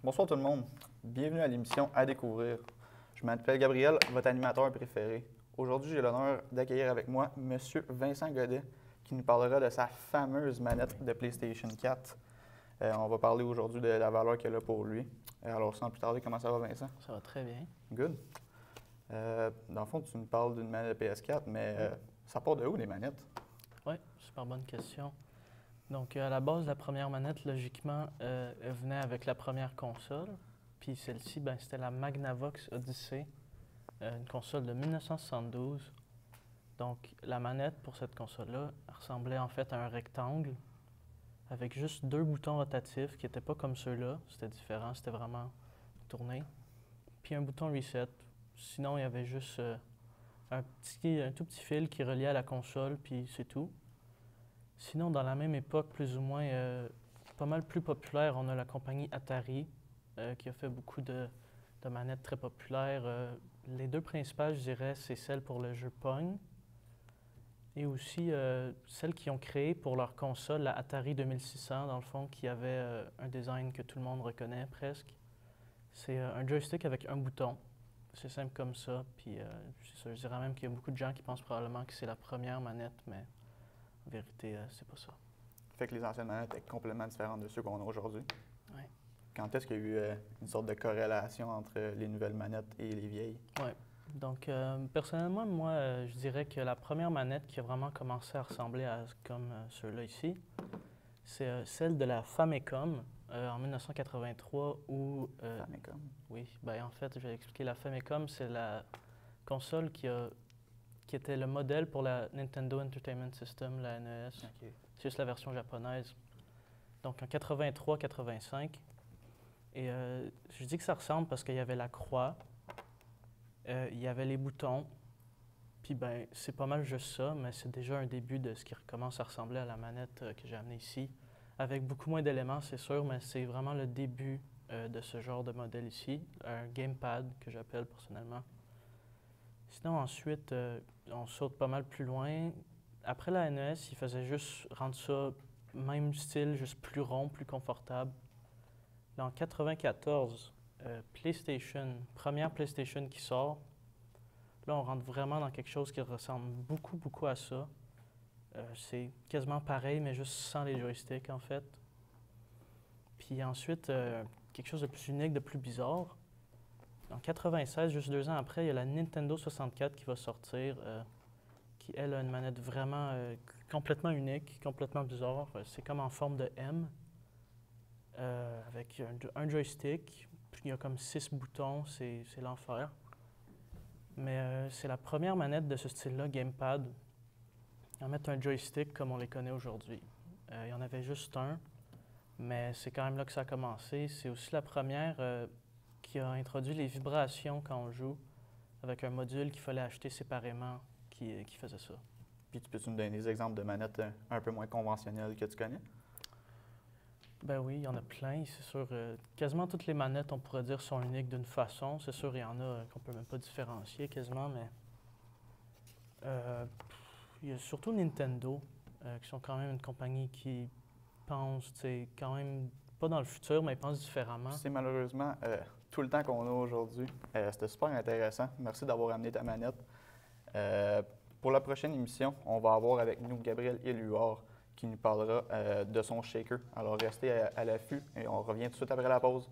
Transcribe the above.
Bonsoir tout le monde. Bienvenue à l'émission À découvrir. Je m'appelle Gabriel, votre animateur préféré. Aujourd'hui, j'ai l'honneur d'accueillir avec moi M. Vincent Godet, qui nous parlera de sa fameuse manette de PlayStation 4. On va parler aujourd'hui de la valeur qu'elle a pour lui. Alors, sans plus tarder, comment ça va, Vincent? Ça va très bien. Good. Dans le fond, tu nous parles d'une manette de PS4, mais ça part de où, les manettes? Oui, super bonne question. Donc, à la base, la première manette, logiquement, elle venait avec la première console. Puis celle-ci, ben, c'était la Magnavox Odyssey, une console de 1972. Donc, la manette pour cette console-là ressemblait en fait à un rectangle avec juste deux boutons rotatifs qui n'étaient pas comme ceux-là. C'était différent, c'était vraiment tourné. Puis un bouton reset. Sinon, il y avait juste un tout petit fil qui reliait à la console, puis c'est tout. Sinon, dans la même époque, plus ou moins, pas mal plus populaire, on a la compagnie Atari qui a fait beaucoup de manettes très populaires. Les deux principales, je dirais, c'est celle pour le jeu Pong et aussi celles qui ont créé pour leur console la Atari 2600, dans le fond, qui avait un design que tout le monde reconnaît presque. C'est un joystick avec un bouton. C'est simple comme ça. Puis je dirais même qu'il y a beaucoup de gens qui pensent probablement que c'est la première manette, mais en vérité, c'est pas ça. Fait que les anciennes manettes étaient complètement différentes de ceux qu'on a aujourd'hui. Oui. Quand est-ce qu'il y a eu une sorte de corrélation entre les nouvelles manettes et les vieilles? Oui. Donc, personnellement, moi, je dirais que la première manette qui a vraiment commencé à ressembler à comme ceux-là ici, c'est celle de la Famicom en 1983 où... Famicom. Oui, ben en fait, je vais expliquer. La Famicom, c'est la console qui était le modèle pour la Nintendo Entertainment System, la NES. OK. C'est juste la version japonaise. Donc en 83-85. Et je dis que ça ressemble parce qu'il y avait la croix, il y avait les boutons, puis ben c'est pas mal juste ça, mais c'est déjà un début de ce qui commence à ressembler à la manette que j'ai amenée ici. Avec beaucoup moins d'éléments, c'est sûr, mais c'est vraiment le début de ce genre de modèle ici. Un gamepad que j'appelle personnellement. Sinon, ensuite, on saute pas mal plus loin. Après la NES, il faisait juste rendre ça même style, juste plus rond, plus confortable. Là, en 94, PlayStation, première PlayStation qui sort. Là, on rentre vraiment dans quelque chose qui ressemble beaucoup, beaucoup à ça. C'est quasiment pareil, mais juste sans les joysticks, en fait. Puis ensuite, quelque chose de plus unique, de plus bizarre. En 96, juste 2 ans après, il y a la Nintendo 64 qui va sortir, qui, elle, a une manette vraiment complètement unique, complètement bizarre. C'est comme en forme de M, avec un joystick, puis il y a comme 6 boutons, c'est l'enfer. Mais c'est la première manette de ce style-là, gamepad, à mettre un joystick comme on les connaît aujourd'hui. Il y en avait juste un, mais c'est quand même là que ça a commencé. C'est aussi la première qui a introduit les vibrations quand on joue, avec un module qu'il fallait acheter séparément qui faisait ça. Puis tu peux-tu nous donner des exemples de manettes un peu moins conventionnelles que tu connais? Ben oui, il y en a plein, c'est sûr. Quasiment toutes les manettes, on pourrait dire, sont uniques d'une façon. C'est sûr, il y en a qu'on peut même pas différencier quasiment, mais il y a surtout Nintendo, qui sont quand même une compagnie qui pense, tu sais, quand même pas dans le futur, mais ils pensent différemment. C'est malheureusement tout le temps qu'on a aujourd'hui. C'était super intéressant. Merci d'avoir amené ta manette. Pour la prochaine émission, on va avoir avec nous Gabriel Éluard qui nous parlera de son shaker. Alors restez à l'affût et on revient tout de suite après la pause.